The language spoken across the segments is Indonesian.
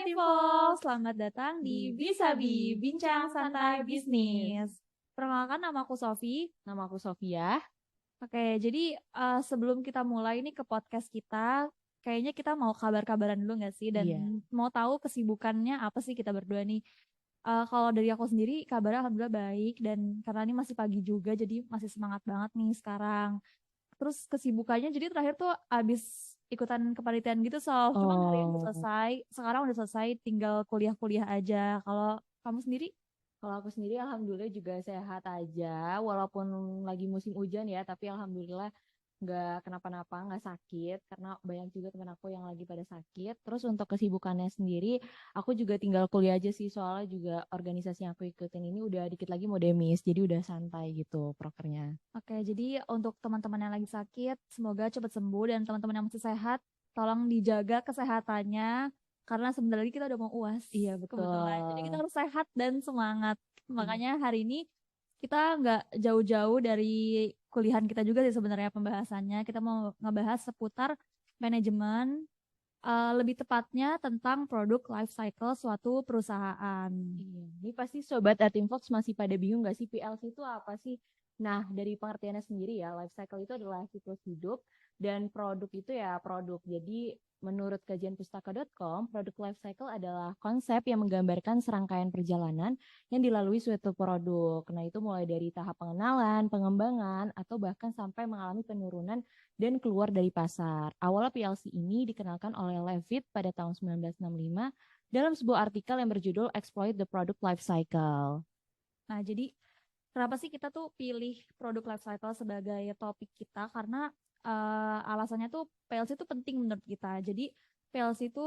People, selamat datang di Bisabi, Bincang Santai Bisnis. Perkenalkan, nama aku Sofi. Nama aku Sofia. Oke, jadi sebelum kita mulai nih ke podcast kita, kayaknya kita mau kabar-kabaran dulu nggak sih? Dan Iya. mau tahu kesibukannya apa sih kita berdua nih? Kalau dari aku sendiri, kabarnya alhamdulillah baik. Dan karena ini masih pagi juga, jadi masih semangat banget nih sekarang. Terus kesibukannya jadi terakhir tuh abis ikutan kepanitiaan gitu Sof. Cuman hari ini udah Oh, selesai. Sekarang udah selesai, tinggal kuliah-kuliah aja. Kalau kamu sendiri? kalau aku sendiri alhamdulillah juga sehat aja, walaupun lagi musim hujan ya, tapi alhamdulillah nggak kenapa-napa, nggak sakit, karena banyak juga teman aku yang lagi pada sakit. Terus untuk kesibukannya sendiri, aku juga tinggal kuliah aja sih, soalnya juga organisasi yang aku ikutin ini udah dikit lagi mau demis, jadi udah santai gitu prokernya. Oke, jadi untuk teman-teman yang lagi sakit, semoga cepat sembuh. Dan teman-teman yang masih sehat, tolong dijaga kesehatannya. Karena sebentar lagi kita udah mau UAS, Iya kebetulan. Jadi kita betul. harus sehat dan semangat. Iya. Makanya hari ini kita nggak jauh-jauh dari kuliahan kita juga sih sebenarnya pembahasannya. Kita mau ngebahas seputar manajemen, lebih tepatnya tentang produk life cycle suatu perusahaan. Iya, ini pasti Sobat Atimfox masih pada bingung nggak sih PLC itu apa sih? Nah, dari pengertiannya sendiri ya, life cycle itu adalah siklus hidup dan produk itu ya produk. Jadi, menurut kajian pustaka.com, produk life cycle adalah konsep yang menggambarkan serangkaian perjalanan yang dilalui suatu produk. Nah, itu mulai dari tahap pengenalan, pengembangan, atau bahkan sampai mengalami penurunan dan keluar dari pasar. Awalnya PLC ini dikenalkan oleh Levitt pada tahun 1965 dalam sebuah artikel yang berjudul Exploit the Product Life Cycle. Nah, jadi kenapa sih kita tuh pilih produk life cycle sebagai topik kita? Karena alasannya tuh PLC itu penting menurut kita. Jadi PLC itu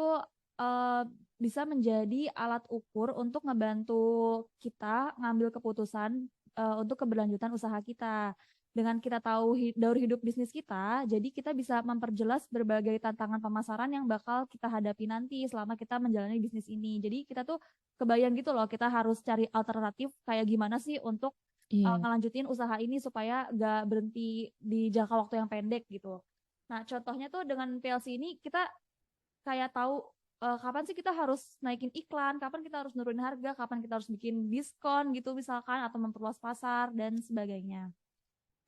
eh, bisa menjadi alat ukur untuk ngebantu kita ngambil keputusan untuk keberlanjutan usaha kita. Dengan kita tahu daur hidup bisnis kita, jadi kita bisa memperjelas berbagai tantangan pemasaran yang bakal kita hadapi nanti selama kita menjalani bisnis ini. Jadi kita tuh kebayang gitu loh, kita harus cari alternatif kayak gimana sih untuk Iya. ngelanjutin usaha ini supaya gak berhenti di jangka waktu yang pendek gitu. Nah, contohnya tuh dengan PLC ini kita kayak tahu kapan sih kita harus naikin iklan, kapan kita harus nurunin harga, kapan kita harus bikin diskon gitu misalkan, atau memperluas pasar dan sebagainya.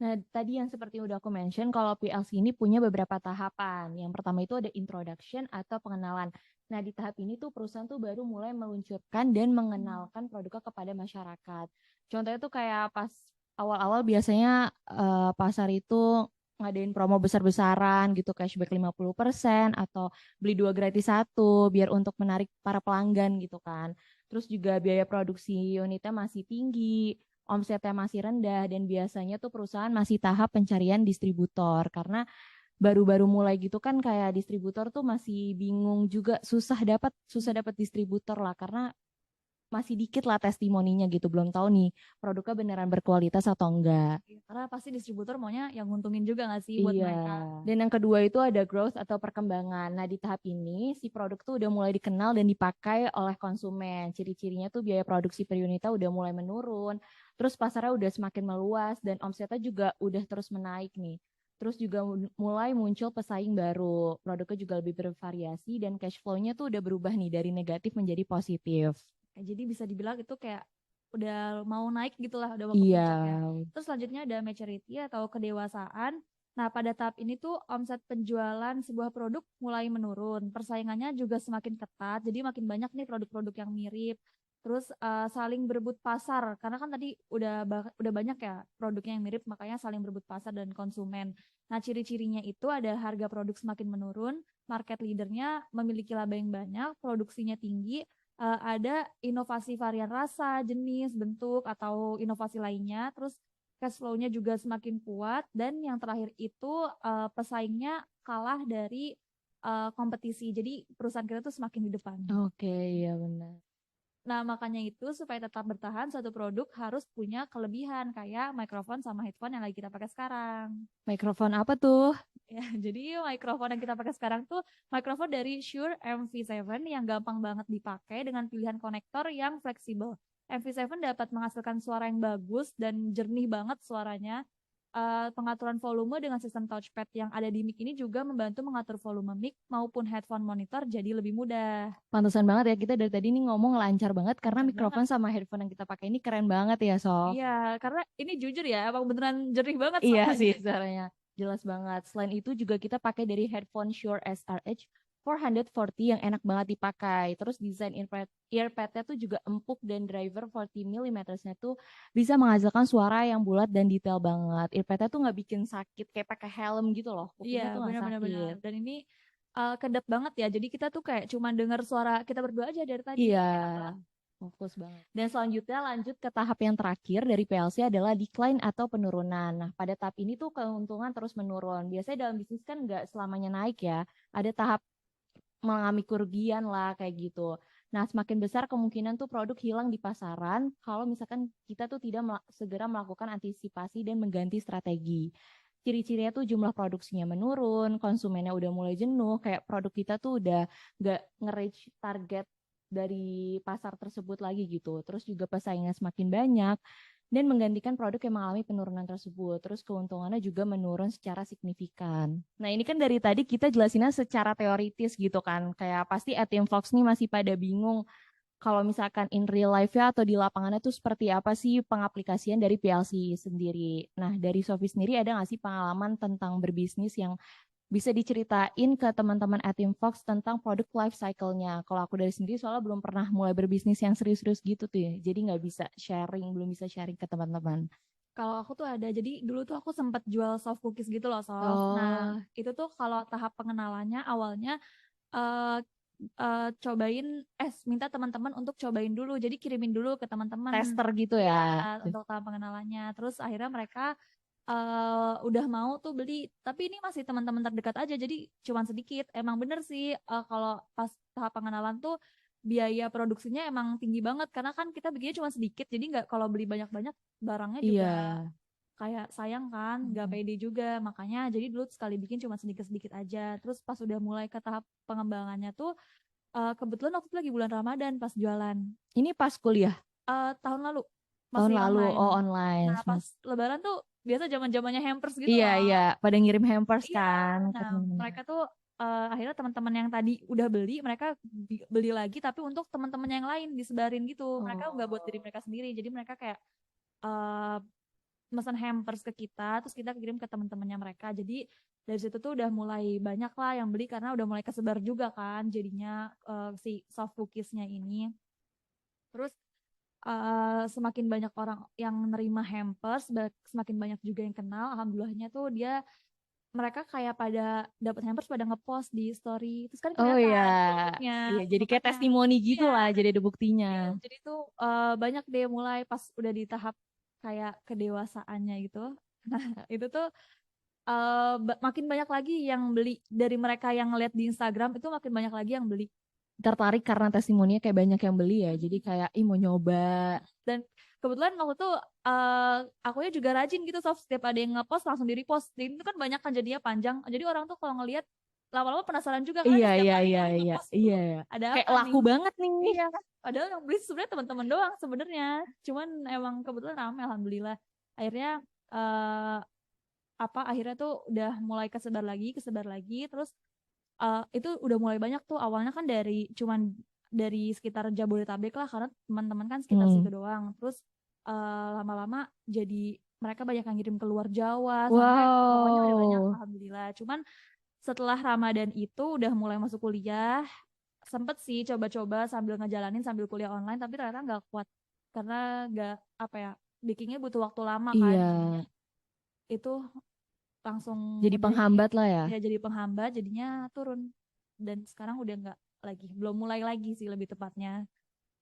Nah, tadi yang seperti udah aku mention, kalau PLC ini punya beberapa tahapan. Yang pertama itu ada introduction atau pengenalan. Nah, di tahap ini tuh perusahaan tuh baru mulai meluncurkan dan mengenalkan produknya kepada masyarakat. Contohnya tuh kayak pas awal-awal biasanya pasar itu ngadain promo besar-besaran gitu, cashback 50% atau beli dua gratis satu biar untuk menarik para pelanggan gitu kan. Terus juga biaya produksi unitnya masih tinggi, omsetnya masih rendah, dan biasanya tuh perusahaan masih tahap pencarian distributor karena baru-baru mulai gitu kan, kayak distributor tuh masih bingung juga, susah dapat distributor lah karena masih dikit lah testimoninya gitu, belum tahu nih produknya beneran berkualitas atau enggak. Karena pasti distributor maunya yang nguntungin juga nggak sih buat Iya, mereka. dan yang kedua itu ada growth atau perkembangan. Nah, di tahap ini si produk tuh udah mulai dikenal dan dipakai oleh konsumen. Ciri-cirinya tuh biaya produksi per unitnya udah mulai menurun, terus pasarnya udah semakin meluas dan omsetnya juga udah terus menaik nih. Terus juga mulai muncul pesaing baru, produknya juga lebih bervariasi dan cash flow-nya tuh udah berubah nih dari negatif menjadi positif. Jadi bisa dibilang itu kayak udah mau naik gitulah, udah mau ke Iya, puncaknya. Terus selanjutnya ada maturity atau kedewasaan. Nah, pada tahap ini tuh omset penjualan sebuah produk mulai menurun. Persaingannya juga semakin ketat, jadi makin banyak nih produk-produk yang mirip. Terus saling berebut pasar, karena kan tadi udah banyak ya produknya yang mirip, makanya saling berebut pasar dan konsumen. Nah, ciri-cirinya itu ada harga produk semakin menurun, market leadernya memiliki laba yang banyak, produksinya tinggi, ada inovasi varian rasa, jenis, bentuk, atau inovasi lainnya. Terus cash flow-nya juga semakin kuat. Dan yang terakhir itu pesaingnya kalah dari kompetisi. Jadi perusahaan kita tuh semakin di depan. oke, iya benar. Nah, makanya itu supaya tetap bertahan, satu produk harus punya kelebihan kayak mikrofon sama headphone yang lagi kita pakai sekarang. Mikrofon apa tuh? Ya, jadi mikrofon yang kita pakai sekarang tuh mikrofon dari Shure MV7 yang gampang banget dipakai dengan pilihan konektor yang fleksibel. MV7 dapat menghasilkan suara yang bagus dan jernih banget suaranya. pengaturan volume dengan sistem touchpad yang ada di mic ini juga membantu mengatur volume mic maupun headphone monitor jadi lebih mudah. Pantesan banget ya kita dari tadi nih ngomong lancar banget karena Lancar banget. mikrofon sama headphone yang kita pakai ini keren banget ya, Sof. Iya, karena ini jujur ya, emang beneran jernih banget Iya sih suaranya. suaranya. Jelas banget. Selain itu juga kita pakai dari headphone Shure SRH 440 yang enak banget dipakai. Terus desain earpad-nya tuh juga empuk dan driver 40 mm-nya tuh bisa menghasilkan suara yang bulat dan detail banget. Earpad-nya tuh nggak bikin sakit kayak pakai helm gitu loh. Iya, Kupingnya tuh nggak benar-benar benar. sakit. Dan ini kedap banget ya. Jadi kita tuh kayak cuma dengar suara kita berdua aja dari tadi. Iya, Enak banget. fokus banget. Dan selanjutnya lanjut ke tahap yang terakhir dari PLC adalah decline atau penurunan. Nah, pada tahap ini tuh keuntungan terus menurun. Biasanya dalam bisnis kan nggak selamanya naik ya. Ada tahap mengalami kerugian lah kayak gitu. Nah, semakin besar kemungkinan tuh produk hilang di pasaran kalau misalkan kita tuh tidak segera melakukan antisipasi dan mengganti strategi. Ciri-cirinya tuh jumlah produksinya menurun, konsumennya udah mulai jenuh, kayak produk kita tuh udah nggak nge-reach target dari pasar tersebut lagi gitu. Terus juga pesaingnya semakin banyak dan menggantikan produk yang mengalami penurunan tersebut. Terus keuntungannya juga menurun secara signifikan. Nah, ini kan dari tadi kita jelasinnya secara teoritis gitu kan. Kayak pasti Team Fox nih masih pada bingung kalau misalkan in real life ya atau di lapangannya tuh seperti apa sih pengaplikasian dari PLC sendiri. Nah, dari Sofi sendiri ada nggak sih pengalaman tentang berbisnis yang bisa diceritain ke teman-teman Team Fox tentang produk life cycle-nya? Kalau aku dari sendiri soalnya belum pernah mulai berbisnis yang serius-serius gitu tuh ya. Jadi nggak bisa sharing, belum bisa sharing ke teman-teman. Kalau aku tuh ada, jadi dulu tuh aku sempat jual soft cookies gitu loh, Sof. Nah, Oh, itu tuh kalau tahap pengenalannya awalnya eh cobain minta teman-teman untuk cobain dulu. Jadi kirimin dulu ke teman-teman. tester gitu Ya, ya. untuk tahap pengenalannya. Terus akhirnya mereka udah mau tuh beli, tapi ini masih teman-teman terdekat aja, jadi cuman sedikit. Emang bener sih kalau pas tahap pengenalan tuh biaya produksinya emang tinggi banget karena kan kita bikinnya cuma sedikit, jadi nggak, kalau beli banyak-banyak barangnya Iya. juga kayak sayang kan, nggak pede juga, makanya jadi dulu sekali bikin cuma sedikit-sedikit aja. Terus pas udah mulai ke tahap pengembangannya tuh kebetulan waktu itu lagi bulan Ramadan pas jualan. Ini pas kuliah Tahun lalu tahun masih lalu. online. Oh, online. Nah pas Lebaran tuh biasa zaman-zamannya hampers gitu Iya, loh. iya. Pada ngirim hampers Iya, kan ke nah teman-teman. mereka tuh akhirnya teman-teman yang tadi udah beli, mereka beli lagi tapi untuk teman-teman yang lain disebarin gitu. Mereka nggak buat diri Oh. mereka sendiri, jadi mereka kayak eh pesan hampers ke kita, terus kita kirim ke teman-temannya mereka. Jadi dari situ tuh udah mulai banyak lah yang beli karena udah mulai kesebar juga kan, jadinya si soft cookiesnya ini. Terus semakin banyak orang yang nerima hampers, semakin banyak juga yang kenal. Alhamdulillahnya tuh mereka kayak pada dapat hampers pada ngepost di story. Terus kan Oh iya. kelihatan produknya. Iya, jadi kayak Makanya testimoni gitu iya, lah, jadi ada buktinya. iya. Jadi tuh banyak deh mulai pas udah di tahap kayak kedewasaannya gitu. Nah, itu tuh makin banyak lagi yang beli dari mereka yang ngeliat di Instagram, itu makin banyak lagi yang beli. Tertarik karena testimoninya kayak banyak yang beli ya. Jadi kayak, ih mau nyoba. Dan kebetulan waktu itu akunya juga rajin gitu, Sof, setiap ada yang ngepost langsung di repost. Dan itu kan banyak kan jadinya panjang, jadi orang tuh kalau ngelihat lama-lama penasaran juga kan, Iya, setiap iya, hari iya, orang iya, ngepost iya, tuh iya. ada Kayak apa nih. laku banget nih. Iya, padahal yang beli sebenarnya teman-teman doang sebenarnya, cuman emang kebetulan rame, alhamdulillah. Akhirnya eh akhirnya tuh udah mulai kesebar lagi, terus itu udah mulai banyak tuh. Awalnya kan cuman dari sekitar Jabodetabek lah, karena teman-teman kan sekitar situ Hmm. doang. Terus lama-lama jadi mereka banyak yang ngirim ke luar Jawa, sampai pokoknya udah banyak, Wow. alhamdulillah. Cuman setelah Ramadan itu udah mulai masuk kuliah, sempet sih coba-coba sambil ngejalanin sambil kuliah online, tapi ternyata nggak kuat karena nggak, apa ya, bakingnya butuh waktu lama kan, Iya. jadinya itu langsung Jadi jadi, penghambat lah ya. ya jadi penghambat, jadinya turun. Dan sekarang udah nggak lagi, belum mulai lagi sih lebih tepatnya.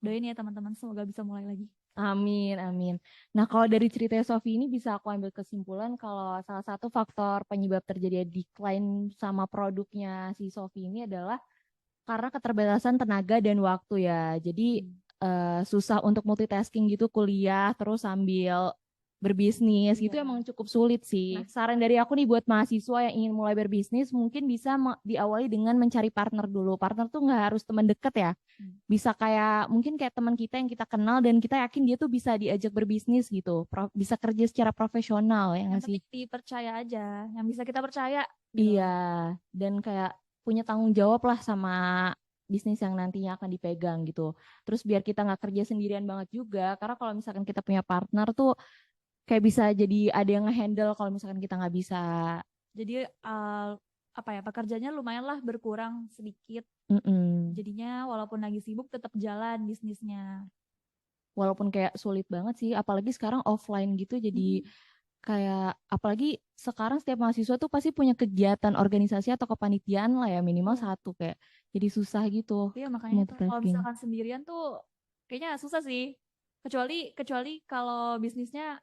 Doain ya teman-teman, semoga bisa mulai lagi. Amin, amin. Nah, kalau dari cerita Sofi ini bisa aku ambil kesimpulan kalau salah satu faktor penyebab terjadi decline sama produknya si Sofi ini adalah karena keterbatasan tenaga dan waktu ya. Jadi susah untuk multitasking gitu kuliah terus sambil berbisnis gitu Iya. emang cukup sulit sih. Nah, Saran dari aku nih buat mahasiswa yang ingin mulai berbisnis mungkin bisa diawali dengan mencari partner dulu. Partner tuh nggak harus teman deket ya. hmm, Bisa kayak mungkin kayak teman kita yang kita kenal dan kita yakin dia tuh bisa diajak berbisnis gitu. Bisa kerja secara profesional ya yang nggak sih? penting dipercaya aja, yang bisa kita percaya gitu Iya, loh. dan kayak punya tanggung jawab lah sama bisnis yang nantinya akan dipegang gitu. Terus biar kita nggak kerja sendirian banget juga, karena kalau misalkan kita punya partner tuh kayak bisa jadi ada yang ngehandle kalau misalkan kita nggak bisa. Jadi apa ya, pekerjaannya lumayan lah berkurang sedikit. Mm-mm. Jadinya walaupun lagi sibuk tetap jalan bisnisnya. Walaupun kayak sulit banget sih, apalagi sekarang offline gitu, jadi Mm-mm. kayak apalagi sekarang setiap mahasiswa tuh pasti punya kegiatan organisasi atau kepanitiaan lah ya minimal Iya, satu kayak jadi susah gitu iya makanya itu kalau multitasking. misalkan sendirian tuh kayaknya susah sih. Kecuali kecuali kalau bisnisnya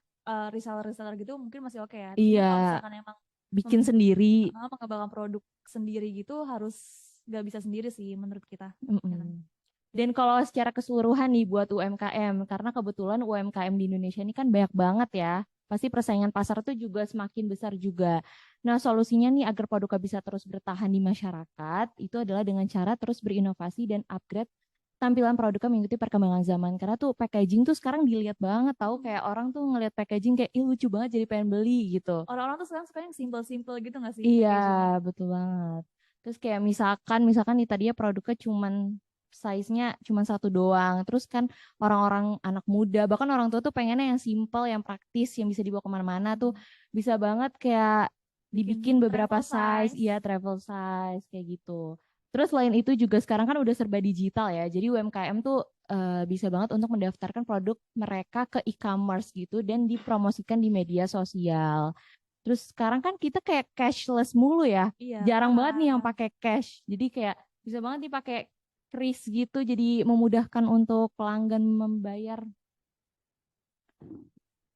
reseller-reseller gitu mungkin masih oke ya. Cuma Iya, kalau misalkan emang bikin sendiri. mengembangkan produk sendiri gitu harus nggak bisa sendiri sih menurut kita. Ya kan? Mm-mm. Dan kalau secara keseluruhan nih buat UMKM, karena kebetulan UMKM di Indonesia ini kan banyak banget ya, pasti persaingan pasar tuh juga semakin besar juga. Nah, solusinya nih agar produk bisa terus bertahan di masyarakat, itu adalah dengan cara terus berinovasi dan upgrade tampilan produknya mengikuti perkembangan zaman. Karena tuh packaging tuh sekarang dilihat banget, tahu kayak orang tuh ngelihat packaging kayak, ih lucu banget jadi pengen beli gitu. Orang-orang tuh sekarang suka yang simple-simple gitu nggak sih Iya, packagingnya? betul banget. Terus kayak misalkan nih tadinya produknya cuman size-nya cuma satu doang. Terus kan orang-orang anak muda, bahkan orang tua tuh pengennya yang simple, yang praktis, yang bisa dibawa kemana-mana tuh Hmm. bisa banget kayak Bikin dibikin beberapa travel size, size. iya travel size kayak gitu. Terus selain itu juga sekarang kan udah serba digital ya. Jadi UMKM tuh bisa banget untuk mendaftarkan produk mereka ke e-commerce gitu dan dipromosikan di media sosial. Terus sekarang kan kita kayak cashless mulu ya. Iya, Jarang banget nih yang parah. pakai cash. Jadi kayak bisa banget nih pakai kris gitu jadi memudahkan untuk pelanggan membayar.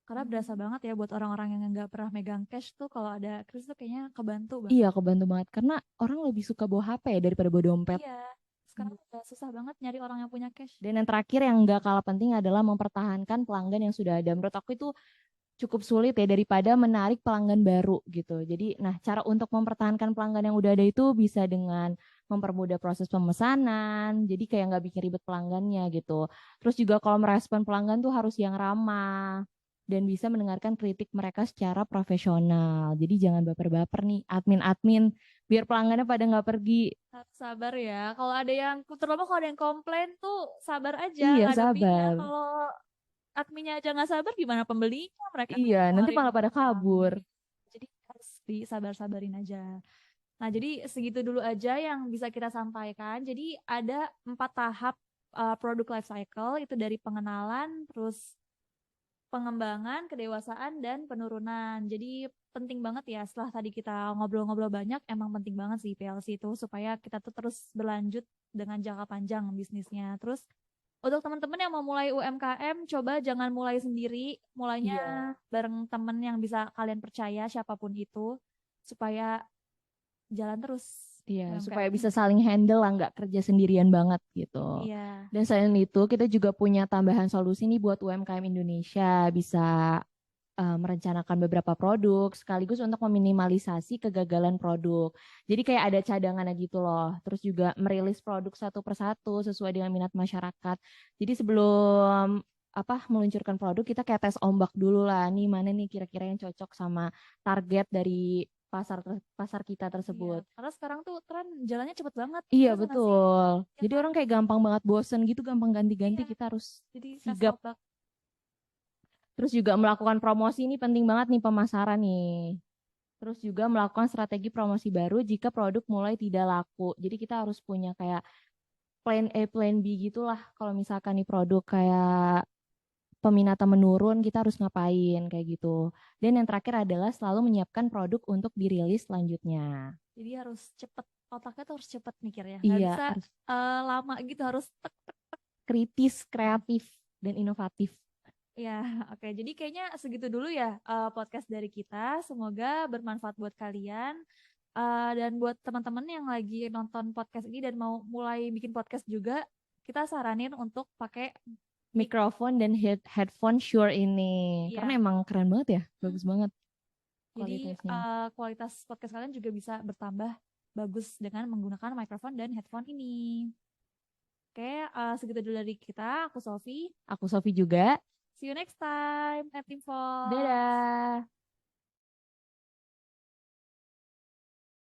Karena berasa banget ya buat orang-orang yang nggak pernah megang cash tuh kalau ada kris tuh kayaknya kebantu Iya, banget. kebantu banget karena orang lebih suka bawa HP ya daripada bawa dompet. Iya, sekarang udah susah banget nyari orang yang punya cash. Dan yang terakhir yang nggak kalah penting adalah mempertahankan pelanggan yang sudah ada. Menurut aku itu cukup sulit ya daripada menarik pelanggan baru gitu. Jadi, nah cara untuk mempertahankan pelanggan yang udah ada itu bisa dengan mempermudah proses pemesanan, jadi kayak nggak bikin ribet pelanggannya gitu. Terus juga kalau merespon pelanggan tuh harus yang ramah dan bisa mendengarkan kritik mereka secara profesional. Jadi jangan baper-baper nih admin-admin biar pelanggannya pada nggak pergi. Harus sabar ya. Kalau ada yang, terutama kalau ada yang komplain tuh sabar aja Iya, ngadepinnya. sabar. Kalau adminnya aja nggak sabar, gimana pembelinya? Mereka kan Iya, nanti ngeluarin malah pada uang. kabur. Jadi harus disabar-sabarin aja. Nah, jadi segitu dulu aja yang bisa kita sampaikan. Jadi ada 4 tahap produk life cycle, itu dari pengenalan, terus pengembangan, kedewasaan, dan penurunan. Jadi penting banget ya setelah tadi kita ngobrol-ngobrol banyak, emang penting banget sih PLC itu supaya kita tuh terus berlanjut dengan jangka panjang bisnisnya. Terus untuk teman-teman yang mau mulai UMKM, coba jangan mulai sendiri, Iya. mulainya bareng temen yang bisa kalian percaya siapapun itu, supaya jalan terus Iya, supaya UMKM-nya. bisa saling handle lah, nggak kerja sendirian banget gitu. Iya, Dan selain itu, kita juga punya tambahan solusi nih buat UMKM Indonesia. Bisa merencanakan beberapa produk, sekaligus untuk meminimalisasi kegagalan produk. Jadi kayak ada cadangannya gitu loh. Terus juga merilis produk satu persatu sesuai dengan minat masyarakat. Jadi sebelum meluncurkan produk, kita kayak tes ombak dulu lah. Nih mana nih kira-kira yang cocok sama target dari pasar kita iya. tersebut. Karena sekarang tuh tren jalannya cepet banget. Iya Terus nggak sih? betul. Ya Jadi kan? orang kayak gampang banget bosen gitu, gampang ganti-ganti. Iya. Kita harus Jadi tes sigap. ombak. Terus juga melakukan promosi ini penting banget nih pemasaran nih. Terus juga melakukan strategi promosi baru jika produk mulai tidak laku. Jadi kita harus punya kayak plan A, plan B gitulah. Kalau misalkan nih produk kayak peminatan menurun, kita harus ngapain kayak gitu. Dan yang terakhir adalah selalu menyiapkan produk untuk dirilis selanjutnya. Jadi harus cepet. Otaknya tuh harus cepet mikirnya. Nggak Iya, bisa harus lama gitu. Harus tek. kritis, kreatif, dan inovatif. Ya, oke. Jadi kayaknya segitu dulu ya podcast dari kita. Semoga bermanfaat buat kalian. Dan buat teman-teman yang lagi nonton podcast ini dan mau mulai bikin podcast juga, kita saranin untuk pakai mikrofon dan headphone Shure ini. Iya. Karena emang keren banget ya, bagus banget Jadi kualitasnya. kualitas podcast kalian juga bisa bertambah bagus dengan menggunakan mikrofon dan headphone ini. Oke, segitu dulu dari kita. Aku Sofi. Aku Sofi juga. See you next time at Team Fox. Dadah.